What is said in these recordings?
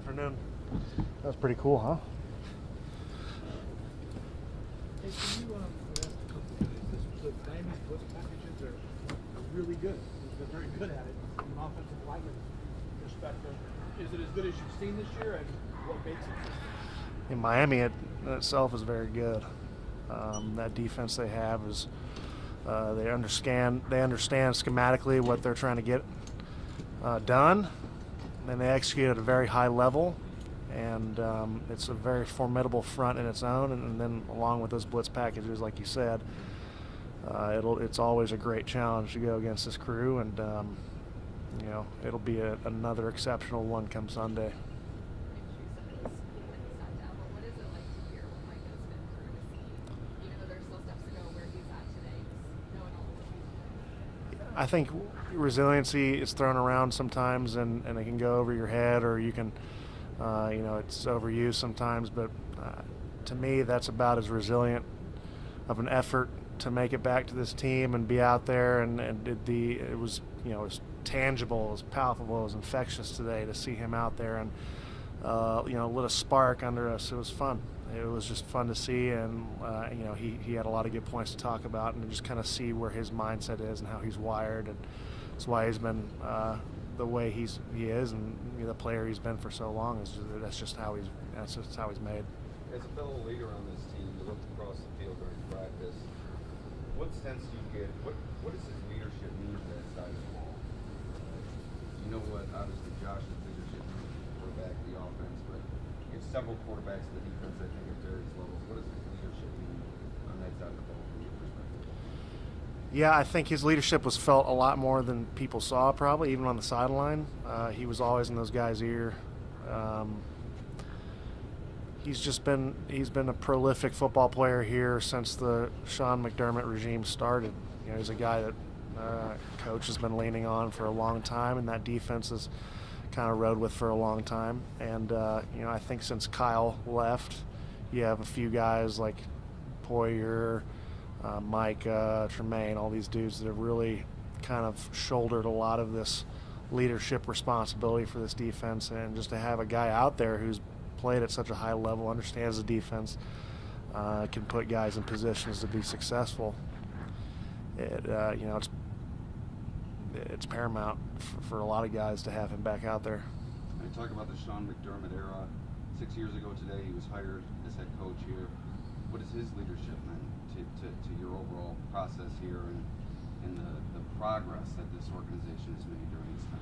afternoon. That was pretty cool, huh? Hey, can you ask a couple of things? The Miami's blitz packages are really good. They're very good at it from an offensive lineman perspective. Is it as good as you've seen this year, and what makes it? In Miami, in itself is very good. That defense they have is they understand schematically what they're trying to get done, and they execute at a very high level. And it's a very formidable front in its own, and then along with those blitz packages, like you said, it's always a great challenge to go against this crew, and it'll be another exceptional one come Sunday. I think resiliency is thrown around sometimes, and it can go over your head, or you can, it's overused sometimes. But to me, that's about as resilient of an effort to make it back to this team and be out there. And it was tangible, it was palpable, it was infectious today to see him out there and lit a spark under us. It was fun. It was just fun to see, and he had a lot of good points to talk about, and to just kind of see where his mindset is and how he's wired, and that's why he's been the way he is, and the player he's been for so long. That's just how he's made. As a fellow leader on this team, you looked across the field during practice. What sense do you get? What does his leadership mean to that side of the ball? You know what? Obviously, Josh's leadership means the quarterback, the offense, but you have several quarterbacks in the defense, I think, at various levels. What does his leadership mean on that side of the ball from your perspective? Yeah, I think his leadership was felt a lot more than people saw, probably, even on the sideline. He was always in those guys' ear. He's been a prolific football player here since the Sean McDermott regime started. He's a guy that coach has been leaning on for a long time, and that defense has kind of rode with for a long time. And I think since Kyle left, you have a few guys like Poyer, Micah, Tremaine, all these dudes that have really kind of shouldered a lot of this leadership responsibility for this defense. And just to have a guy out there who's played at such a high level, understands the defense, can put guys in positions to be successful. It's paramount for a lot of guys to have him back out there. I talk about the Sean McDermott era. 6 years ago today, he was hired as head coach here. What is his leadership meant to your overall process here and the progress that this organization has made during this time?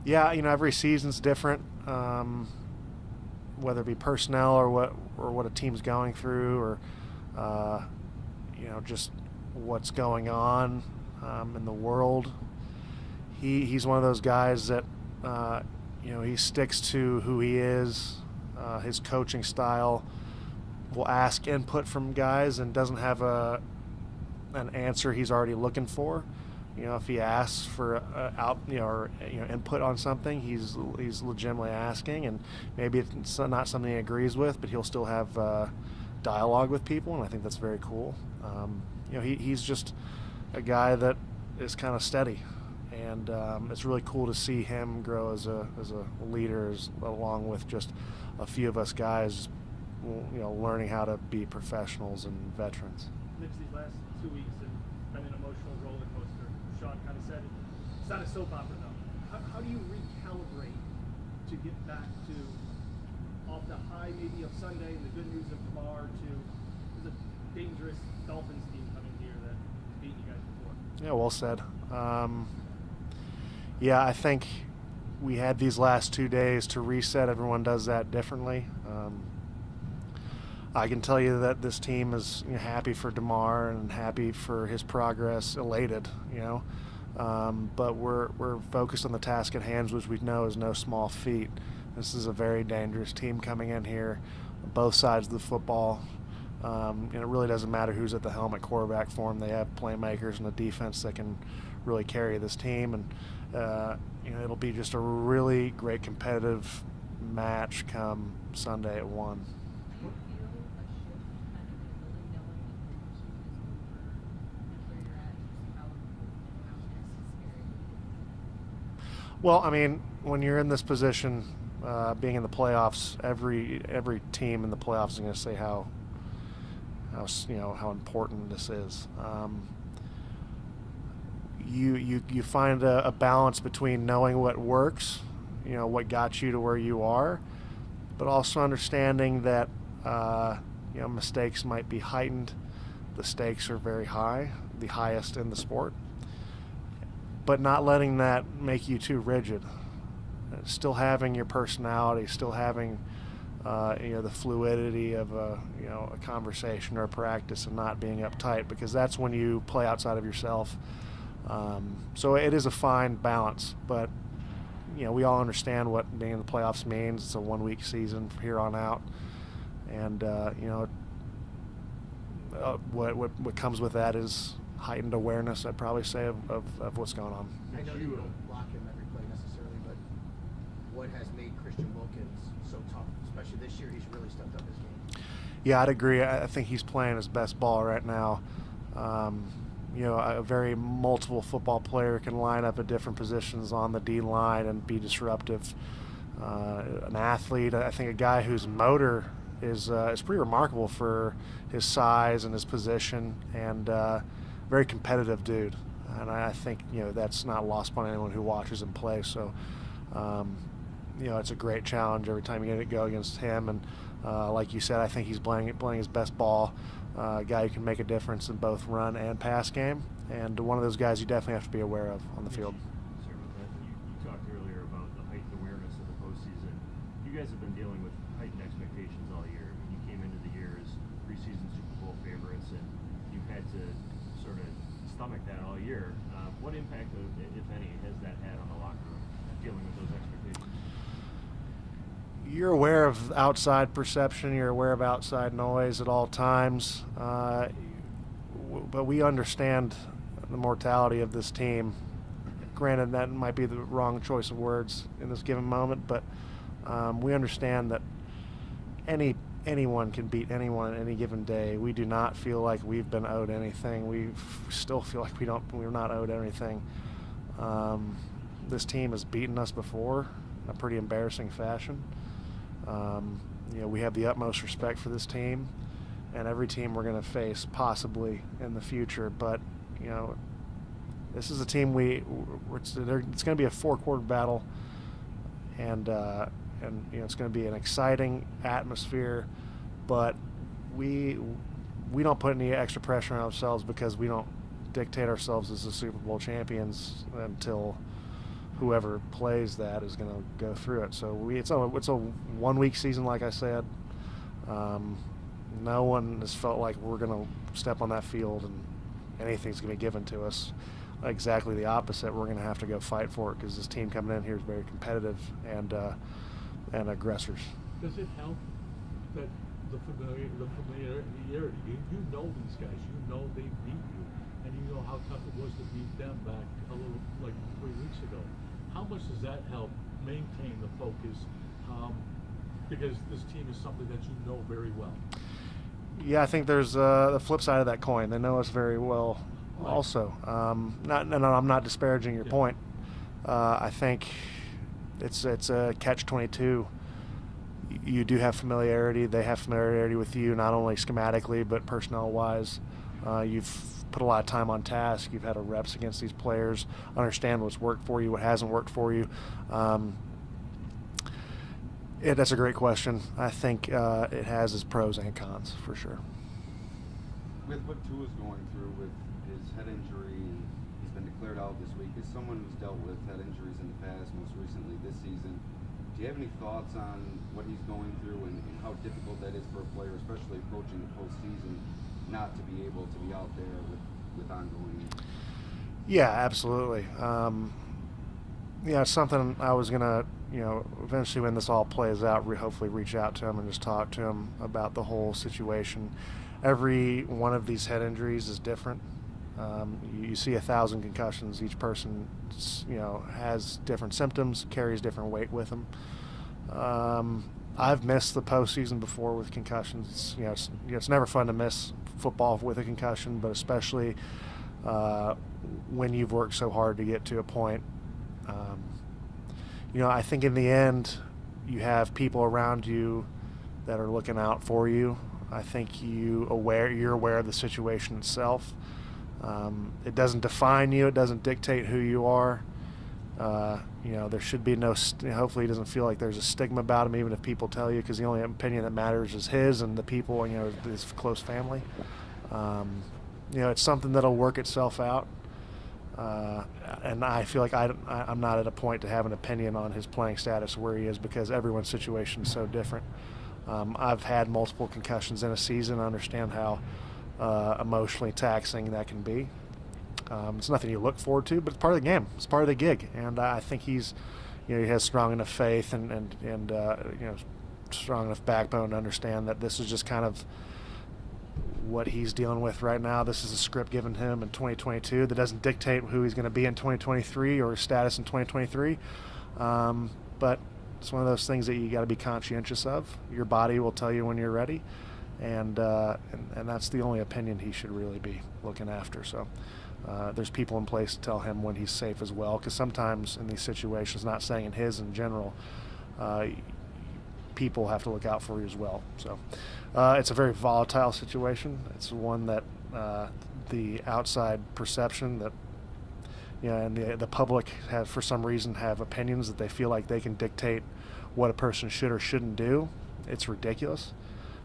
Yeah, every season's different, whether it be personnel or what a team's going through, or just what's going on in the world. He's one of those guys that he sticks to who he is, his coaching style. Will ask input from guys and doesn't have an answer he's already looking for. If he asks for input on something, he's legitimately asking, and maybe it's not something he agrees with, but he'll still have dialogue with people, and I think that's very cool. He's just a guy that is kind of steady, and it's really cool to see him grow as a leader, along with just a few of us guys, learning how to be professionals and veterans. Mitch, these last 2 weeks have been an emotional roller coaster. Sean kind of said it's not a soap opera, though. How do you recalibrate to get back to off the high maybe of Sunday and the good news of tomorrow to a dangerous Dolphins team coming here that beat you guys before? Yeah, well said. I think we had these last 2 days to reset. Everyone does that differently. I can tell you that this team is happy for DeMar and happy for his progress, elated, but we're focused on the task at hand, which we know is no small feat. This is a very dangerous team coming in here, both sides of the football. And it really doesn't matter who's at the helm at quarterback for them. They have playmakers and a defense that can really carry this team, and it'll be just a really great competitive match come Sunday at 1. Well, when you're in this position, being in the playoffs, every team in the playoffs is going to say how important this is. You find a balance between knowing what works, what got you to where you are, but also understanding that mistakes might be heightened. The stakes are very high, the highest in the sport, but not letting that make you too rigid. Still having your personality, still having the fluidity of a conversation or a practice, and not being uptight, because that's when you play outside of yourself. So it is a fine balance, but we all understand what being in the playoffs means. It's a 1-week season from here on out, and what comes with that is heightened awareness, I'd probably say, of what's going on. I know you don't block him every play necessarily, but what has made Christian Wilkins so tough, especially this year? He's really stepped up his game. Yeah, I'd agree. I think he's playing his best ball right now. A very multiple football player can line up at different positions on the D line and be disruptive. An athlete, I think a guy whose motor is pretty remarkable for his size and his position, and very competitive dude. And I think that's not lost upon anyone who watches him play. So it's a great challenge every time you get to go against him. And like you said, I think he's playing his best ball. A guy who can make a difference in both run and pass game, and one of those guys you definitely have to be aware of on the field. Sorry about that. You talked earlier about the heightened awareness of the postseason. You guys have been dealing with heightened expectations all year. I mean, you came into the year as preseason Super Bowl favorites, and you've had to sort of stomach that all year. What impact, if any, has that had on the locker room, dealing with those expectations? You're aware of outside perception. You're aware of outside noise at all times. But we understand the mortality of this team. Granted, that might be the wrong choice of words in this given moment, but we understand that anyone can beat anyone on any given day. We do not feel like we've been owed anything. We still feel like we're not owed anything. This team has beaten us before in a pretty embarrassing fashion. We have the utmost respect for this team and every team we're going to face possibly in the future. But, this is a team it's going to be a 4-quarter battle, and it's going to be an exciting atmosphere. But we don't put any extra pressure on ourselves, because we don't dictate ourselves as the Super Bowl champions until whoever plays that is going to go through it. So it's a 1-week season, like I said. No one has felt like we're going to step on that field and anything's going to be given to us. Exactly the opposite. We're going to have to go fight for it, because this team coming in here is very competitive and aggressors. Does it help that the familiarity? You know these guys. You know they beat you, and you know how tough it was to beat them back a little like 3 weeks ago. How much does that help maintain the focus? Because this team is something that you know very well. Yeah, I think there's the flip side of that coin. They know us very well, right. Also. I'm not disparaging your point. I think it's a catch-22. You do have familiarity. They have familiarity with you, not only schematically but personnel-wise. You've put a lot of time on task. You've had a reps against these players, understand what's worked for you, what hasn't worked for you. That's a great question. I think it has its pros and cons, for sure. With what Tua's going through with his head injury, and he's been declared out this week, as someone who's dealt with head injuries in the past, most recently this season, do you have any thoughts on what he's going through and how difficult that is for a player, especially approaching the postseason, not to be able to be out there with ongoing? Yeah, absolutely. It's something I was going to, eventually when this all plays out, hopefully reach out to him and just talk to him about the whole situation. Every one of these head injuries is different. You see 1,000 concussions. Each person, has different symptoms, carries different weight with them. I've missed the postseason before with concussions. It's never fun to miss football with a concussion, but especially when you've worked so hard to get to a point. I think in the end, you have people around you that are looking out for you. I think you're aware of the situation itself. It doesn't define you. It doesn't dictate who you are. There should be no. Hopefully, he doesn't feel like there's a stigma about him, even if people tell you, because the only opinion that matters is his and the people, his close family. It's something that'll work itself out. And I feel like I'm not at a point to have an opinion on his playing status where he is, because everyone's situation is so different. I've had multiple concussions in a season. I understand how emotionally taxing that can be. It's nothing you look forward to, but it's part of the game. It's part of the gig, and I think he has strong enough faith and strong enough backbone to understand that this is just kind of what he's dealing with right now. This is a script given him in 2022 that doesn't dictate who he's going to be in 2023 or his status in 2023. But it's one of those things that you got to be conscientious of. Your body will tell you when you're ready, and that's the only opinion he should really be looking after. So there's people in place to tell him when he's safe as well, because sometimes in these situations, not saying in his in general, people have to look out for you as well. So it's a very volatile situation. It's one that the outside perception that and the public have, for some reason, have opinions that they feel like they can dictate what a person should or shouldn't do. It's ridiculous,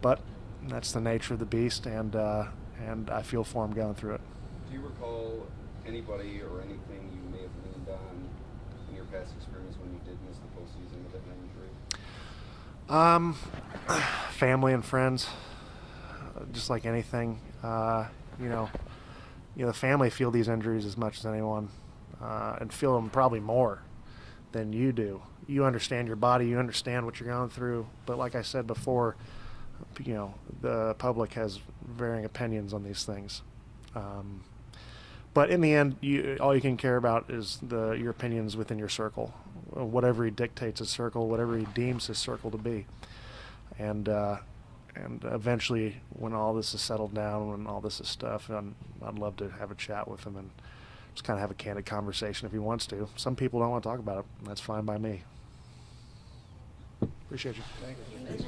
but that's the nature of the beast, and I feel for him going through it. Do you recall anybody or anything you may have leaned on in your past experience when you did miss the postseason with an injury? Family and friends, just like anything. The family feel these injuries as much as anyone, and feel them probably more than you do. You understand your body, you understand what you're going through, but like I said before, the public has varying opinions on these things. But in the end, all you can care about is your opinions within your circle, whatever he dictates his circle, whatever he deems his circle to be. And eventually, when all this is settled down, when all this is stuff, I'd love to have a chat with him and just kind of have a candid conversation if he wants to. Some people don't want to talk about it. That's fine by me. Appreciate you. Thank you.